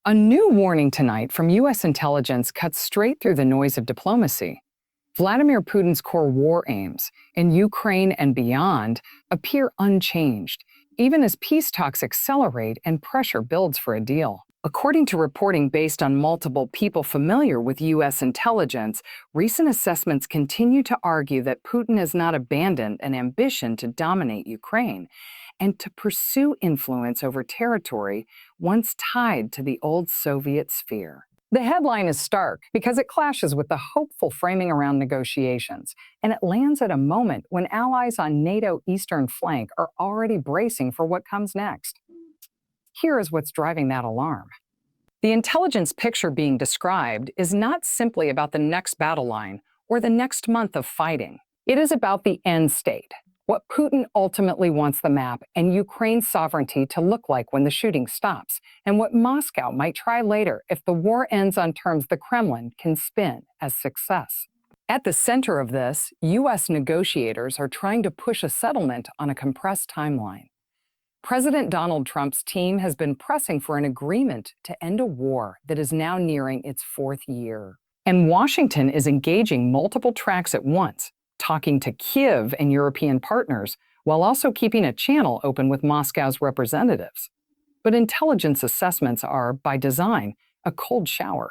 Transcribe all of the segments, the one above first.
A new warning tonight from U.S. intelligence cuts straight through the noise of diplomacy. Vladimir Putin's core war aims in Ukraine and beyond appear unchanged, even as peace talks accelerate and pressure builds for a deal. According to reporting based on multiple people familiar with U.S. intelligence, recent assessments continue to argue that Putin has not abandoned an ambition to dominate Ukraine and to pursue influence over territory once tied to the old Soviet sphere. The headline is stark because it clashes with the hopeful framing around negotiations, and it lands at a moment when allies on NATO eastern flank are already bracing for what comes next. Here is what's driving that alarm. The intelligence picture being described is not simply about the next battle line or the next month of fighting. It is about the end state, what Putin ultimately wants the map and Ukraine's sovereignty to look like when the shooting stops, and what Moscow might try later if the war ends on terms the Kremlin can spin as success. At the center of this, U.S. negotiators are trying to push a settlement on a compressed timeline. President Donald Trump's team has been pressing for an agreement to end a war that is now nearing its fourth year. And Washington is engaging multiple tracks at once, talking to Kyiv and European partners, while also keeping a channel open with Moscow's representatives. But intelligence assessments are, by design, a cold shower.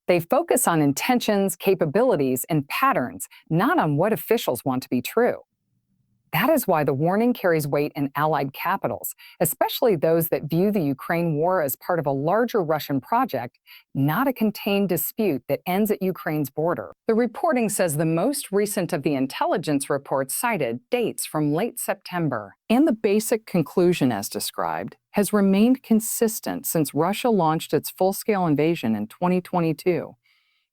They focus on intentions, capabilities, and patterns, not on what officials want to be true. That is why the warning carries weight in allied capitals, especially those that view the Ukraine war as part of a larger Russian project, not a contained dispute that ends at Ukraine's border. The reporting says the most recent of the intelligence reports cited dates from late September, and the basic conclusion as described has remained consistent since Russia launched its full-scale invasion in 2022.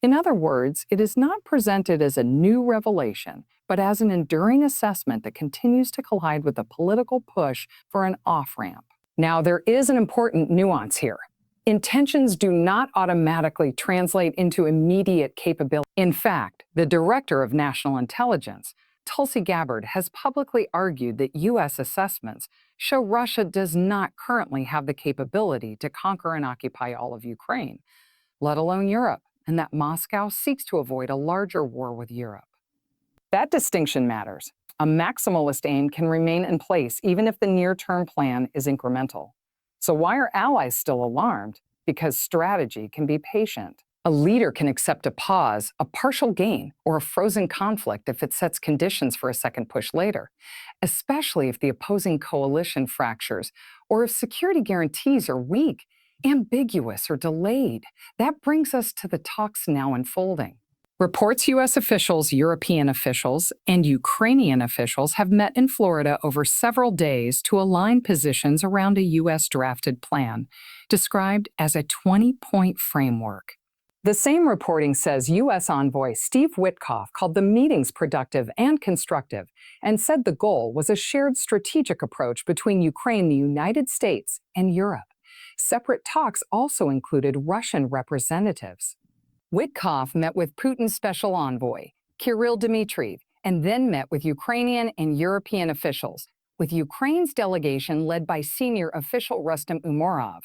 In other words, it is not presented as a new revelation, but as an enduring assessment that continues to collide with the political push for an off-ramp. Now, there is an important nuance here. Intentions do not automatically translate into immediate capability. In fact, the Director of National Intelligence, Tulsi Gabbard, has publicly argued that U.S. assessments show Russia does not currently have the capability to conquer and occupy all of Ukraine, let alone Europe, and that Moscow seeks to avoid a larger war with Europe. That distinction matters. A maximalist aim can remain in place even if the near-term plan is incremental. So why are allies still alarmed? Because strategy can be patient. A leader can accept a pause, a partial gain, or a frozen conflict if it sets conditions for a second push later, especially if the opposing coalition fractures or if security guarantees are weak, ambiguous, or delayed. That brings us to the talks now unfolding. Reports U.S. officials, European officials, and Ukrainian officials have met in Florida over several days to align positions around a U.S. drafted plan, described as a 20-point framework. The same reporting says U.S. envoy Steve Witkoff called the meetings productive and constructive and said the goal was a shared strategic approach between Ukraine, the United States, and Europe. Separate talks also included Russian representatives. Witkoff met with Putin's special envoy, Kirill Dmitriev, and then met with Ukrainian and European officials, with Ukraine's delegation led by senior official Rustem Umerov.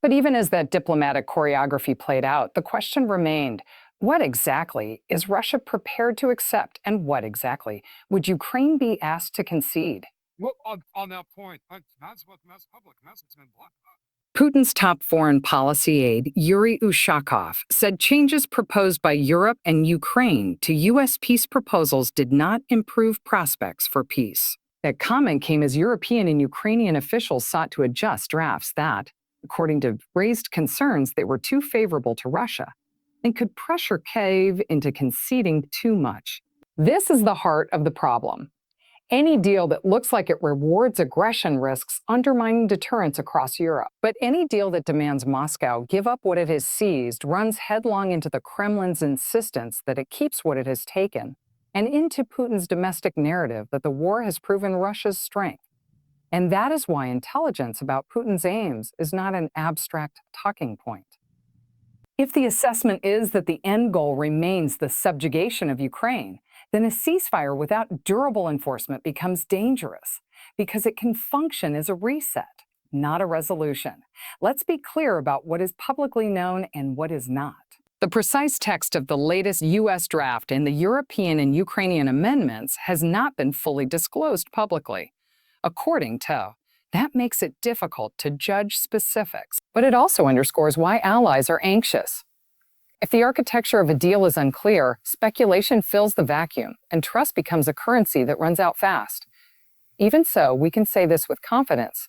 But even as that diplomatic choreography played out, the question remained, what exactly is Russia prepared to accept, and what exactly would Ukraine be asked to concede? Well, on that point, that's what the public message has been blocked out. Putin's top foreign policy aide, Yuri Ushakov, said changes proposed by Europe and Ukraine to U.S. peace proposals did not improve prospects for peace. That comment came as European and Ukrainian officials sought to adjust drafts that, according to raised concerns, they were too favorable to Russia and could pressure Kyiv into conceding too much. This is the heart of the problem. Any deal that looks like it rewards aggression risks undermining deterrence across Europe. But any deal that demands Moscow give up what it has seized runs headlong into the Kremlin's insistence that it keeps what it has taken, and into Putin's domestic narrative that the war has proven Russia's strength. And that is why intelligence about Putin's aims is not an abstract talking point. If the assessment is that the end goal remains the subjugation of Ukraine, then a ceasefire without durable enforcement becomes dangerous because it can function as a reset. not a resolution. Let's be clear about what is publicly known and what is not. The precise text of the latest U.S. draft and the European and Ukrainian amendments has not been fully disclosed publicly. According to, that makes it difficult to judge specifics, but it also underscores why allies are anxious. If the architecture of a deal is unclear, speculation fills the vacuum, and trust becomes a currency that runs out fast. Even so, we can say this with confidence.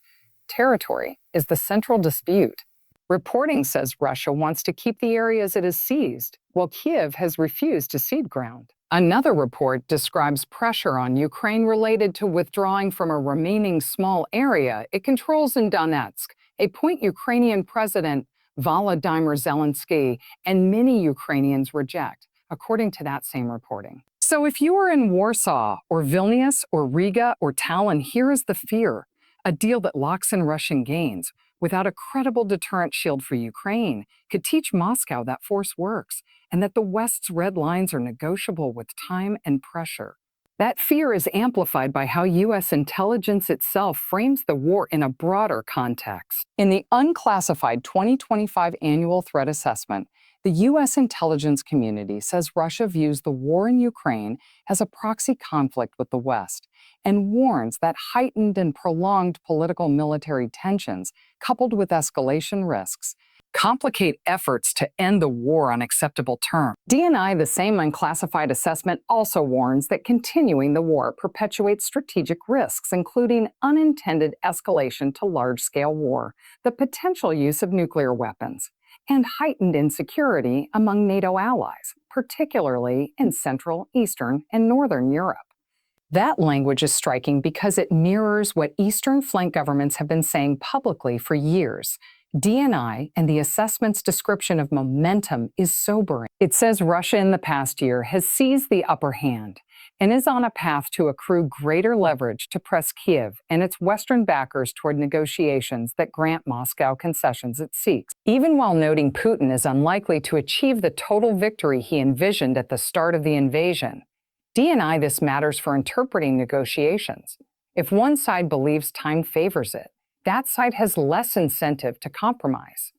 Territory is the central dispute. Reporting says Russia wants to keep the areas it has seized, while Kyiv has refused to cede ground. Another report describes pressure on Ukraine related to withdrawing from a remaining small area it controls in Donetsk, a point Ukrainian President Volodymyr Zelensky and many Ukrainians reject, according to that same reporting. So if you are in Warsaw or Vilnius or Riga or Tallinn, here is the fear: a deal that locks in Russian gains without a credible deterrent shield for Ukraine could teach Moscow that force works and that the West's red lines are negotiable with time and pressure. That fear is amplified by how U.S. intelligence itself frames the war in a broader context. In the unclassified 2025 Annual Threat Assessment, the U.S. intelligence community says Russia views the war in Ukraine as a proxy conflict with the West and warns that heightened and prolonged political military tensions, coupled with escalation risks, complicate efforts to end the war on acceptable terms. DNI, the same unclassified assessment, also warns that continuing the war perpetuates strategic risks, including unintended escalation to large-scale war, the potential use of nuclear weapons, and heightened insecurity among NATO allies, particularly in Central, Eastern, and Northern Europe. That language is striking because it mirrors what Eastern flank governments have been saying publicly for years. DNI and the assessment's description of momentum is sobering. It says Russia in the past year has seized the upper hand and is on a path to accrue greater leverage to press Kyiv and its Western backers toward negotiations that grant Moscow concessions it seeks, even while noting Putin is unlikely to achieve the total victory he envisioned at the start of the invasion. DNI this matters for interpreting negotiations. If one side believes time favors it, that side has less incentive to compromise.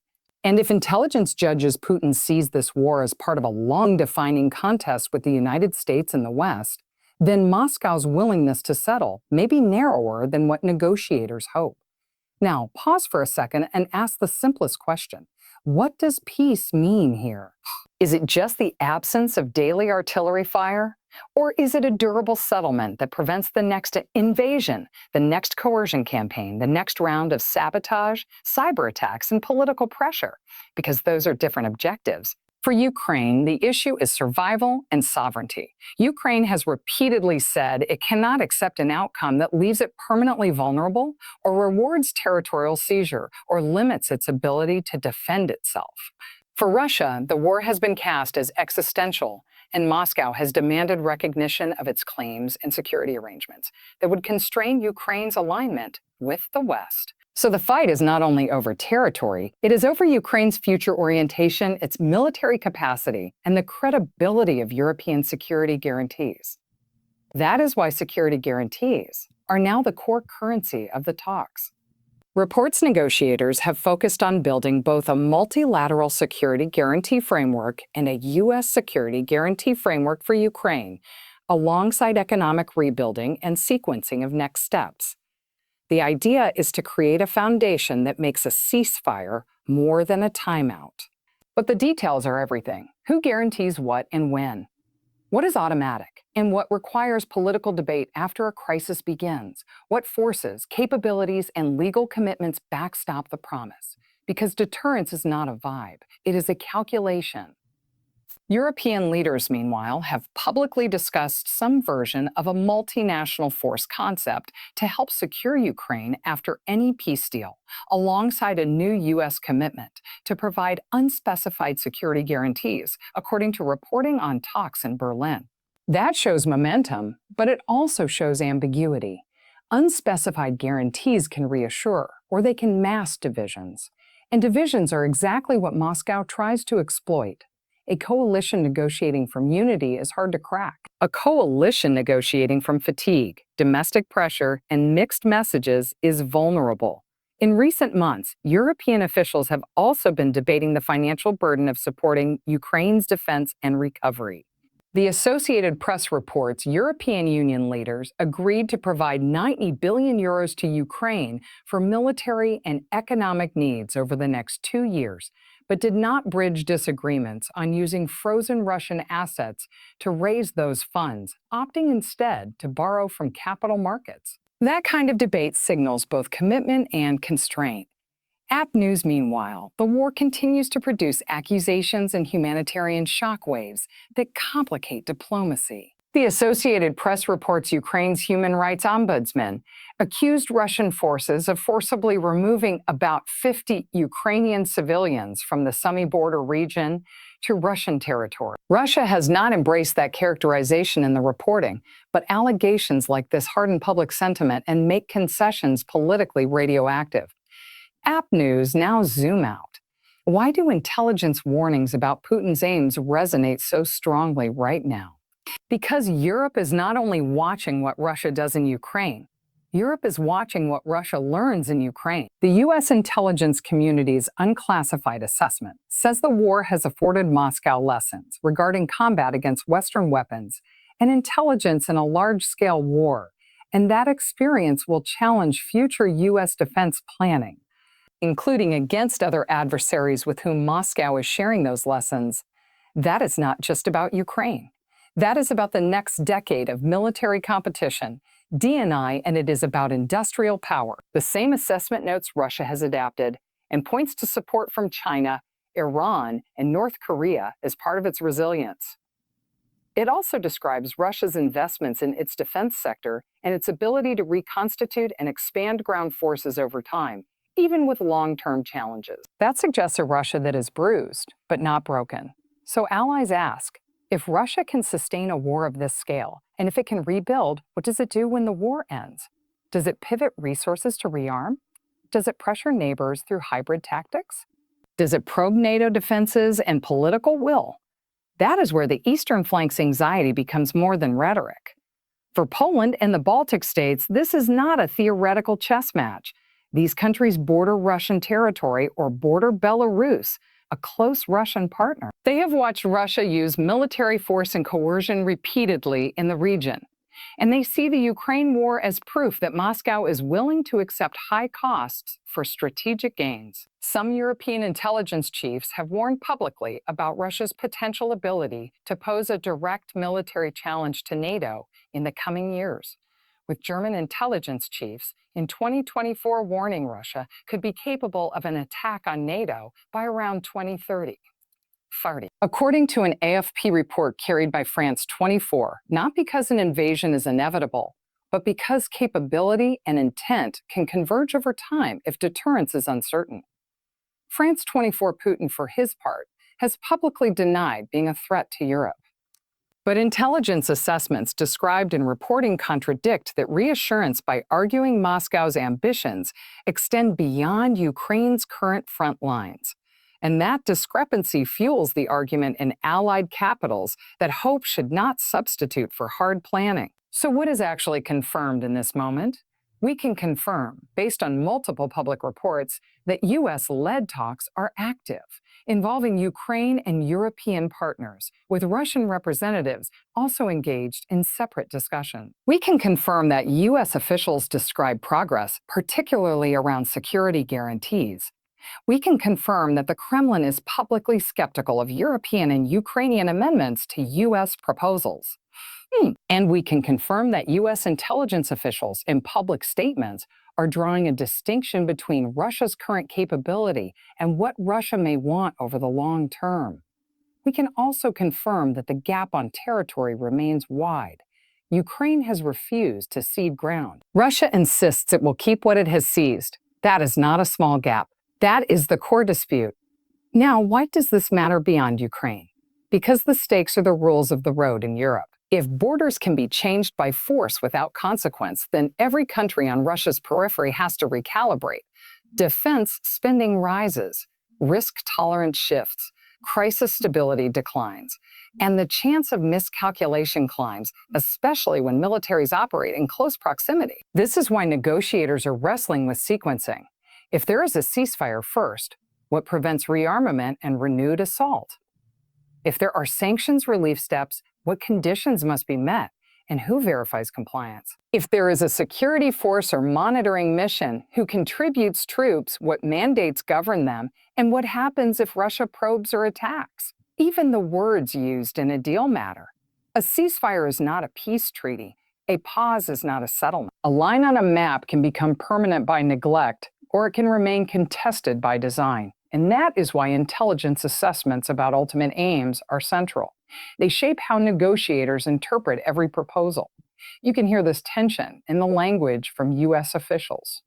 And if intelligence judges Putin sees this war as part of a long-defining contest with the United States and the West, then Moscow's willingness to settle may be narrower than what negotiators hope. Now, pause for a second and ask the simplest question. What does peace mean here? Is it just the absence of daily artillery fire? Or is it a durable settlement that prevents the next invasion, the next coercion campaign, the next round of sabotage, cyber attacks, and political pressure? Because those are different objectives. For Ukraine, the issue is survival and sovereignty. Ukraine has repeatedly said it cannot accept an outcome that leaves it permanently vulnerable or rewards territorial seizure or limits its ability to defend itself. For Russia, the war has been cast as existential, and Moscow has demanded recognition of its claims and security arrangements that would constrain Ukraine's alignment with the West. So the fight is not only over territory, it is over Ukraine's future orientation, its military capacity, and the credibility of European security guarantees. That is why security guarantees are now the core currency of the talks. Reports negotiators have focused on building both a multilateral security guarantee framework and a U.S. security guarantee framework for Ukraine, alongside economic rebuilding and sequencing of next steps. The idea is to create a foundation that makes a ceasefire more than a timeout. But the details are everything. Who guarantees what and when? What is automatic and what requires political debate after a crisis begins? What forces, capabilities, and legal commitments backstop the promise? Because deterrence is not a vibe, it is a calculation. European leaders, meanwhile, have publicly discussed some version of a multinational force concept to help secure Ukraine after any peace deal, alongside a new U.S. commitment to provide unspecified security guarantees, according to reporting on talks in Berlin. That shows momentum, but it also shows ambiguity. Unspecified guarantees can reassure, or they can mask divisions. And divisions are exactly what Moscow tries to exploit. A coalition negotiating from unity is hard to crack. A coalition negotiating from fatigue, domestic pressure, and mixed messages is vulnerable. In recent months, European officials have also been debating the financial burden of supporting Ukraine's defense and recovery. The Associated Press reports European Union leaders agreed to provide 90 billion euros to Ukraine for military and economic needs over the next 2 years, but did not bridge disagreements on using frozen Russian assets to raise those funds, opting instead to borrow from capital markets. That kind of debate signals both commitment and constraint. App News, meanwhile, the war continues to produce accusations and humanitarian shockwaves that complicate diplomacy. The Associated Press reports Ukraine's human rights ombudsman accused Russian forces of forcibly removing about 50 Ukrainian civilians from the Sumy border region to Russian territory. Russia has not embraced that characterization in the reporting, but allegations like this harden public sentiment and make concessions politically radioactive. App News now zoom out. Why do intelligence warnings about Putin's aims resonate so strongly right now? Because Europe is not only watching what Russia does in Ukraine, Europe is watching what Russia learns in Ukraine. The U.S. intelligence community's unclassified assessment says the war has afforded Moscow lessons regarding combat against Western weapons and intelligence in a large-scale war, and that experience will challenge future U.S. defense planning, including against other adversaries with whom Moscow is sharing those lessons. That is not just about Ukraine. That is about the next decade of military competition, D&I, and it is about industrial power. The same assessment notes Russia has adapted and points to support from China, Iran, and North Korea as part of its resilience. It also describes Russia's investments in its defense sector and its ability to reconstitute and expand ground forces over time, even with long-term challenges. That suggests a Russia that is bruised, but not broken. So allies ask, if Russia can sustain a war of this scale, and if it can rebuild, what does it do when the war ends? Does it pivot resources to rearm? Does it pressure neighbors through hybrid tactics? Does it probe NATO defenses and political will? That is where the Eastern flank's anxiety becomes more than rhetoric. For Poland and the Baltic states, this is not a theoretical chess match. These countries border Russian territory or border Belarus, a close Russian partner. They have watched Russia use military force and coercion repeatedly in the region, and they see the Ukraine war as proof that Moscow is willing to accept high costs for strategic gains. Some European intelligence chiefs have warned publicly about Russia's potential ability to pose a direct military challenge to NATO in the coming years, with German intelligence chiefs in 2024 warning Russia could be capable of an attack on NATO by around 2030. According to an AFP report carried by France 24, not because an invasion is inevitable, but because capability and intent can converge over time if deterrence is uncertain. France 24 Putin, for his part, has publicly denied being a threat to Europe. But intelligence assessments described in reporting contradict that reassurance by arguing Moscow's ambitions extend beyond Ukraine's current front lines. And that discrepancy fuels the argument in allied capitals that hope should not substitute for hard planning. So what is actually confirmed in this moment? We can confirm, based on multiple public reports, that U.S.-led talks are active, involving Ukraine and European partners, with Russian representatives also engaged in separate discussions. We can confirm that U.S. officials describe progress, particularly around security guarantees. We can confirm that the Kremlin is publicly skeptical of European and Ukrainian amendments to U.S. proposals. And we can confirm that U.S. intelligence officials in public statements are drawing a distinction between Russia's current capability and what Russia may want over the long term. We can also confirm that the gap on territory remains wide. Ukraine has refused to cede ground. Russia insists it will keep what it has seized. That is not a small gap. That is the core dispute. Now, why does this matter beyond Ukraine? Because the stakes are the rules of the road in Europe. If borders can be changed by force without consequence, then every country on Russia's periphery has to recalibrate. Defense spending rises, risk tolerance shifts, crisis stability declines, and the chance of miscalculation climbs, especially when militaries operate in close proximity. This is why negotiators are wrestling with sequencing. If there is a ceasefire first, what prevents rearmament and renewed assault? If there are sanctions relief steps, what conditions must be met, and who verifies compliance? If there is a security force or monitoring mission, who contributes troops, what mandates govern them, and what happens if Russia probes or attacks? Even the words used in a deal matter. A ceasefire is not a peace treaty. A pause is not a settlement. A line on a map can become permanent by neglect, or it can remain contested by design. And that is why intelligence assessments about ultimate aims are central. They shape how negotiators interpret every proposal. You can hear this tension in the language from U.S. officials.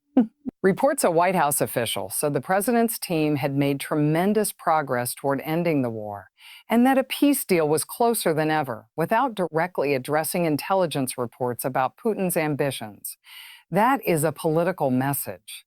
Reports a White House official said the president's team had made tremendous progress toward ending the war, and that a peace deal was closer than ever, without directly addressing intelligence reports about Putin's ambitions. That is a political message.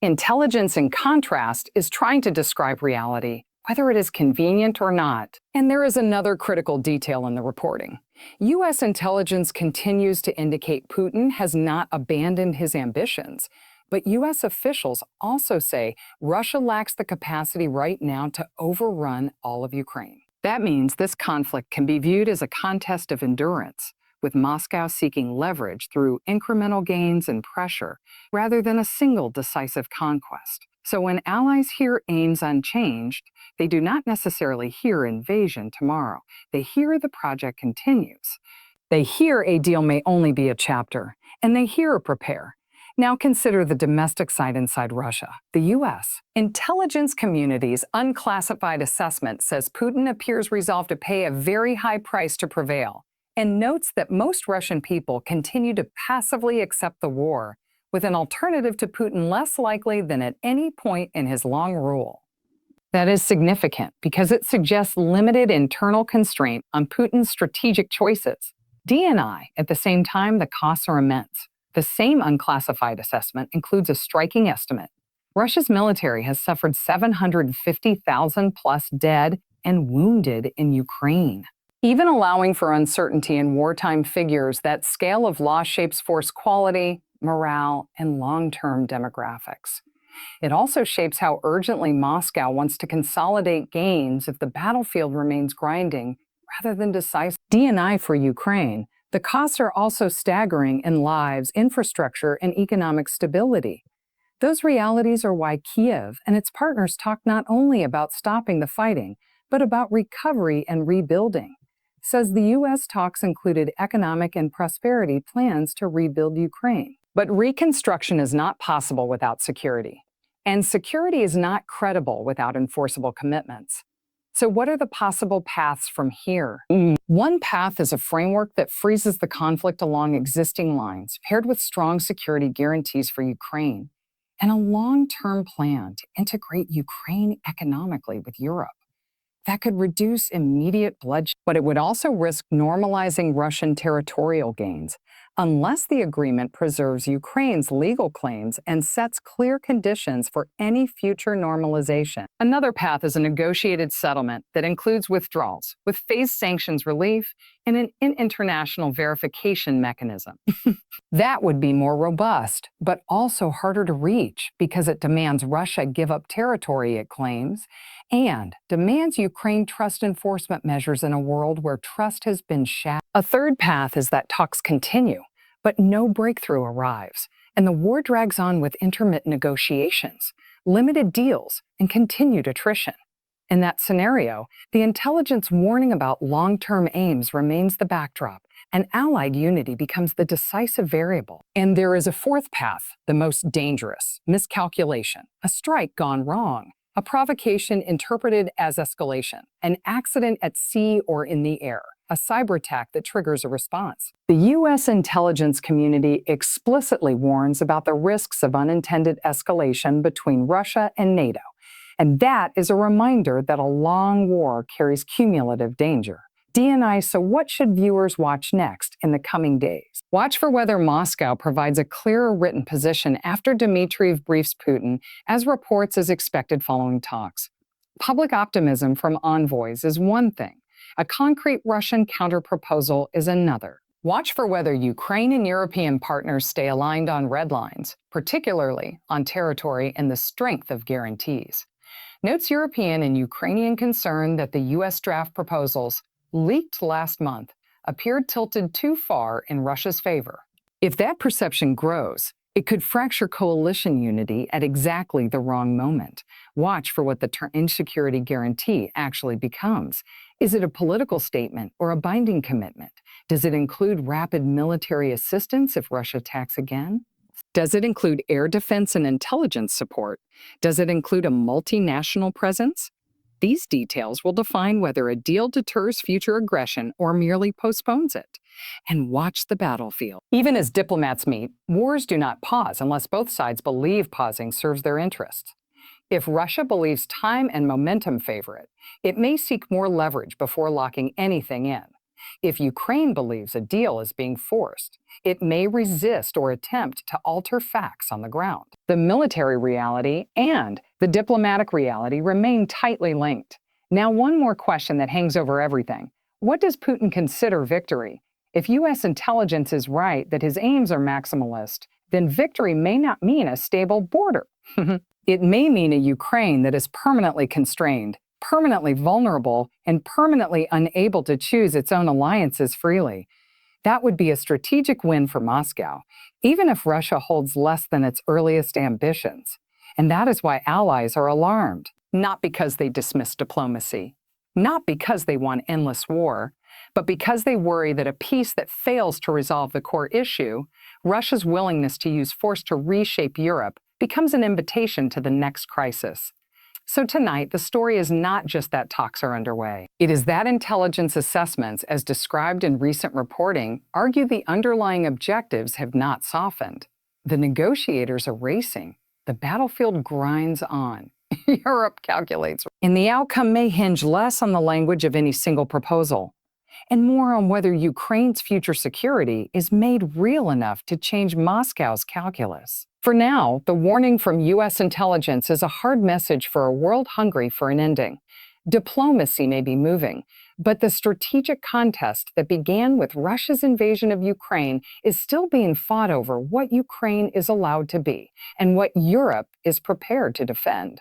Intelligence, in contrast, is trying to describe reality, whether it is convenient or not. And there is another critical detail in the reporting. U.S. intelligence continues to indicate Putin has not abandoned his ambitions, but U.S. officials also say Russia lacks the capacity right now to overrun all of Ukraine. That means this conflict can be viewed as a contest of endurance, with Moscow seeking leverage through incremental gains and pressure, rather than a single decisive conquest. So when allies hear aims unchanged, they do not necessarily hear invasion tomorrow. They hear the project continues. They hear a deal may only be a chapter, and they hear a prepare. Now consider the domestic side inside Russia, the U.S. Intelligence community's unclassified assessment says Putin appears resolved to pay a very high price to prevail, and notes that most Russian people continue to passively accept the war, with an alternative to Putin less likely than at any point in his long rule. That is significant because it suggests limited internal constraint on Putin's strategic choices. DNI, at the same time, the costs are immense. The same unclassified assessment includes a striking estimate. Russia's military has suffered 750,000 plus dead and wounded in Ukraine. Even allowing for uncertainty in wartime figures, that scale of loss shapes force quality, morale, and long-term demographics. It also shapes how urgently Moscow wants to consolidate gains if the battlefield remains grinding rather than decisive. DNI for Ukraine, the costs are also staggering in lives, infrastructure, and economic stability. Those realities are why Kyiv and its partners talk not only about stopping the fighting, but about recovery and rebuilding. Says the U.S. talks included economic and prosperity plans to rebuild Ukraine. But reconstruction is not possible without security. And security is not credible without enforceable commitments. So what are the possible paths from here? One path is a framework that freezes the conflict along existing lines, paired with strong security guarantees for Ukraine, and a long-term plan to integrate Ukraine economically with Europe. That could reduce immediate bloodshed, but it would also risk normalizing Russian territorial gains, unless the agreement preserves Ukraine's legal claims and sets clear conditions for any future normalization. Another path is a negotiated settlement that includes withdrawals, with phased sanctions relief and an international verification mechanism. That would be more robust, but also harder to reach because it demands Russia give up territory it claims and demands Ukraine trust enforcement measures in a world where trust has been shattered. A third path is that talks continue, but no breakthrough arrives, and the war drags on with intermittent negotiations, limited deals, and continued attrition. In that scenario, the intelligence warning about long-term aims remains the backdrop, and allied unity becomes the decisive variable. And there is a fourth path, the most dangerous: miscalculation, a strike gone wrong, a provocation interpreted as escalation, an accident at sea or in the air, a cyber attack that triggers a response. The U.S. intelligence community explicitly warns about the risks of unintended escalation between Russia and NATO, and that is a reminder that a long war carries cumulative danger. DNI, so what should viewers watch next in the coming days? Watch for whether Moscow provides a clearer written position after Dmitriev briefs Putin, as reports is expected following talks. Public optimism from envoys is one thing. A concrete Russian counterproposal is another. Watch for whether Ukraine and European partners stay aligned on red lines, particularly on territory and the strength of guarantees. Notes European and Ukrainian concern that the U.S. draft proposals, leaked last month, appeared tilted too far in Russia's favor. If that perception grows, it could fracture coalition unity at exactly the wrong moment. Watch for what the insecurity guarantee actually becomes. Is it a political statement or a binding commitment? Does it include rapid military assistance if Russia attacks again? Does it include air defense and intelligence support? Does it include a multinational presence? These details will define whether a deal deters future aggression or merely postpones it. And watch the battlefield. Even as diplomats meet, wars do not pause unless both sides believe pausing serves their interests. If Russia believes time and momentum favor it, it may seek more leverage before locking anything in. If Ukraine believes a deal is being forced, it may resist or attempt to alter facts on the ground. The military reality and the diplomatic reality remain tightly linked. Now, one more question that hangs over everything. What does Putin consider victory? If U.S. intelligence is right that his aims are maximalist, then victory may not mean a stable border. It may mean a Ukraine that is permanently constrained, permanently vulnerable, and permanently unable to choose its own alliances freely. That would be a strategic win for Moscow, even if Russia holds less than its earliest ambitions. And that is why allies are alarmed, not because they dismiss diplomacy, not because they want endless war, but because they worry that a peace that fails to resolve the core issue, Russia's willingness to use force to reshape Europe, becomes an invitation to the next crisis. So tonight, the story is not just that talks are underway. It is that intelligence assessments, as described in recent reporting, argue the underlying objectives have not softened. The negotiators are racing. The battlefield grinds on. Europe calculates. And the outcome may hinge less on the language of any single proposal, and more on whether Ukraine's future security is made real enough to change Moscow's calculus. For now, the warning from U.S. intelligence is a hard message for a world hungry for an ending. Diplomacy may be moving, but the strategic contest that began with Russia's invasion of Ukraine is still being fought over what Ukraine is allowed to be and what Europe is prepared to defend.